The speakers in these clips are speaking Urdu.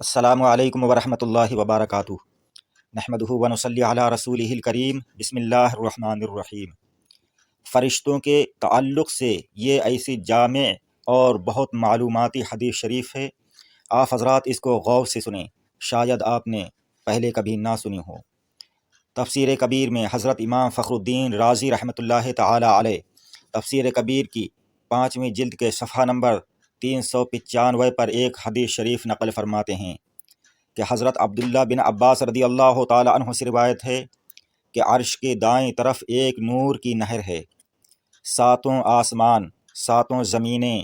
السلام علیکم ورحمۃ اللہ وبرکاتہ۔ نحمدہ و نصلی علی رسولہ الکریم۔ بسم اللہ الرحمن الرحیم۔ فرشتوں کے تعلق سے یہ ایسی جامع اور بہت معلوماتی حدیث شریف ہے، آپ حضرات اس کو غور سے سنیں، شاید آپ نے پہلے کبھی نہ سنی ہو۔ تفسیر کبیر میں حضرت امام فخر الدین رازی رحمۃ اللہ تعالی علیہ تفسیر کبیر کی 5ویں جلد کے صفحہ نمبر 395 پر ایک حدیث شریف نقل فرماتے ہیں کہ حضرت عبداللہ بن عباس رضی اللہ تعالی عنہ سے روایت ہے کہ عرش کے دائیں طرف ایک نور کی نہر ہے، 7 آسمان، 7 زمینیں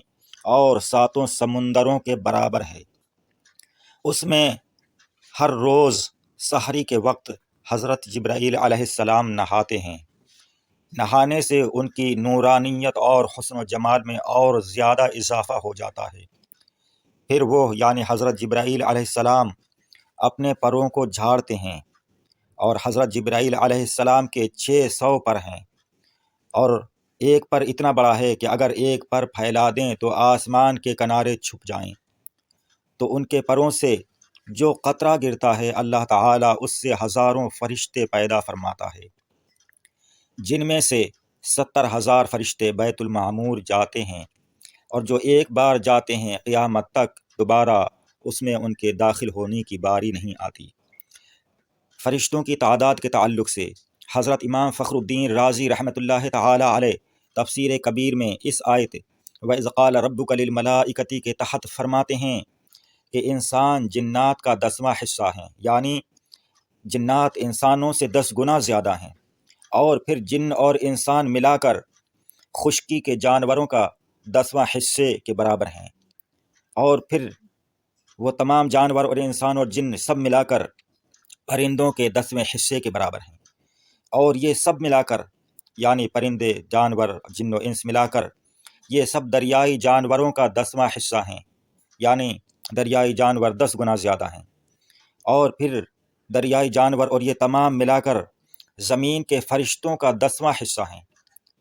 اور 7 سمندروں کے برابر ہے۔ اس میں ہر روز سحری کے وقت حضرت جبرائیل علیہ السلام نہاتے ہیں۔ نہانے سے ان کی نورانیت اور حسن و جمال میں اور زیادہ اضافہ ہو جاتا ہے۔ پھر وہ یعنی حضرت جبرائیل علیہ السلام اپنے پروں کو جھاڑتے ہیں، اور حضرت جبرائیل علیہ السلام کے 600 پر ہیں، اور ایک پر اتنا بڑا ہے کہ اگر ایک پر پھیلا دیں تو آسمان کے کنارے چھپ جائیں۔ تو ان کے پروں سے جو قطرہ گرتا ہے اللہ تعالیٰ اس سے ہزاروں فرشتے پیدا فرماتا ہے، جن میں سے 70,000 فرشتے بیت المعمور جاتے ہیں، اور جو ایک بار جاتے ہیں قیامت تک دوبارہ اس میں ان کے داخل ہونے کی باری نہیں آتی۔ فرشتوں کی تعداد کے تعلق سے حضرت امام فخر الدین رازی رحمۃ اللہ تعالی علیہ تفسیر کبیر میں اس آیت وَإِذْ قَالَ رَبُّكَ لِلْمَلَائِكَةِ کے تحت فرماتے ہیں کہ انسان جنات کا 10واں حصہ ہیں، یعنی جنات انسانوں سے 10 گنا زیادہ ہیں، اور پھر جن اور انسان ملا کر خشکی کے جانوروں کا 10واں حصے کے برابر ہیں، اور پھر وہ تمام جانور اور انسان اور جن سب ملا کر پرندوں کے 10ویں حصے کے برابر ہیں، اور یہ سب ملا کر یعنی پرندے، جانور، جن و انس ملا کر یہ سب دریائی جانوروں کا 10واں حصہ ہیں، یعنی دریائی جانور 10 گنا زیادہ ہیں، اور پھر دریائی جانور اور یہ تمام ملا کر زمین کے فرشتوں کا 10واں حصہ ہیں،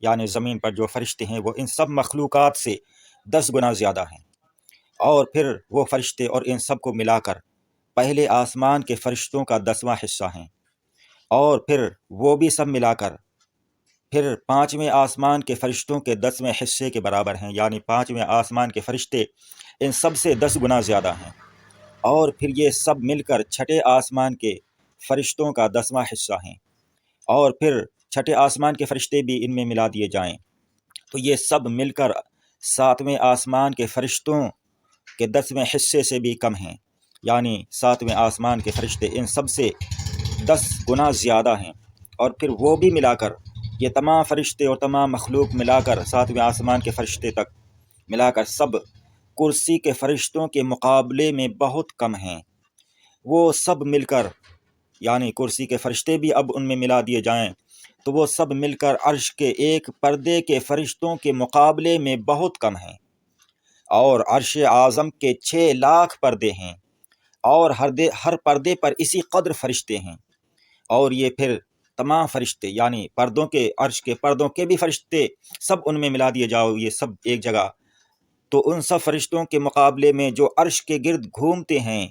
یعنی زمین پر جو فرشتے ہیں وہ ان سب مخلوقات سے 10 گنا زیادہ ہیں، اور پھر وہ فرشتے اور ان سب کو ملا کر پہلے آسمان کے فرشتوں کا 10واں حصہ ہیں، اور پھر وہ بھی سب ملا کر پھر 5ویں آسمان کے فرشتوں کے 10ویں حصے کے برابر ہیں، یعنی 5ویں آسمان کے فرشتے ان سب سے 10 گنا زیادہ ہیں، اور پھر یہ سب مل کر 6 آسمان کے فرشتوں کا 10واں حصہ ہیں، اور پھر 6 آسمان کے فرشتے بھی ان میں ملا دیے جائیں تو یہ سب مل کر 7ویں آسمان کے فرشتوں کے 10ویں حصے سے بھی کم ہیں، یعنی 7ویں آسمان کے فرشتے ان سب سے 10 گنا زیادہ ہیں، اور پھر وہ بھی ملا کر یہ تمام فرشتے اور تمام مخلوق ملا کر 7ویں آسمان کے فرشتے تک ملا کر سب کرسی کے فرشتوں کے مقابلے میں بہت کم ہیں۔ وہ سب مل کر یعنی کرسی کے فرشتے بھی اب ان میں ملا دیے جائیں تو وہ سب مل کر عرش کے ایک پردے کے فرشتوں کے مقابلے میں بہت کم ہیں، اور عرش اعظم کے 6 لاکھ پردے ہیں، اور ہر پردے پر اسی قدر فرشتے ہیں، اور یہ پھر تمام فرشتے یعنی پردوں کے عرش کے پردوں کے بھی فرشتے سب ان میں ملا دیے جاؤ یہ سب ایک جگہ، تو ان سب فرشتوں کے مقابلے میں جو عرش کے گرد گھومتے ہیں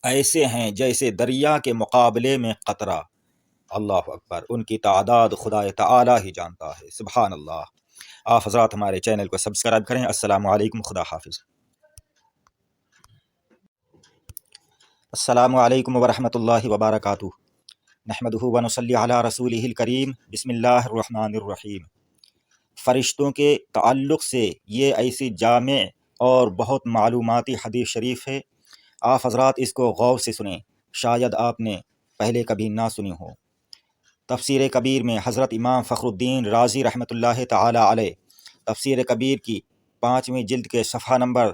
ایسے ہیں جیسے دریا کے مقابلے میں قطرہ۔ اللہ اکبر، ان کی تعداد خدا تعالی ہی جانتا ہے، سبحان اللہ۔ آپ حضرات ہمارے چینل کو سبسکرائب کریں۔ السلام علیکم، خدا حافظ۔ السلام علیکم ورحمۃ اللہ وبرکاتہ۔ نحمدہ و نصلی علی رسولہ الکریم۔ بسم اللہ الرحمن الرحیم۔ فرشتوں کے تعلق سے یہ ایسی جامع اور بہت معلوماتی حدیث شریف ہے، آپ حضرات اس کو غور سے سنیں، شاید آپ نے پہلے کبھی نہ سنی ہو۔ تفسیر کبیر میں حضرت امام فخر الدین رازی رحمۃ اللہ تعالی علیہ تفسیر کبیر کی 5ویں جلد کے صفحہ نمبر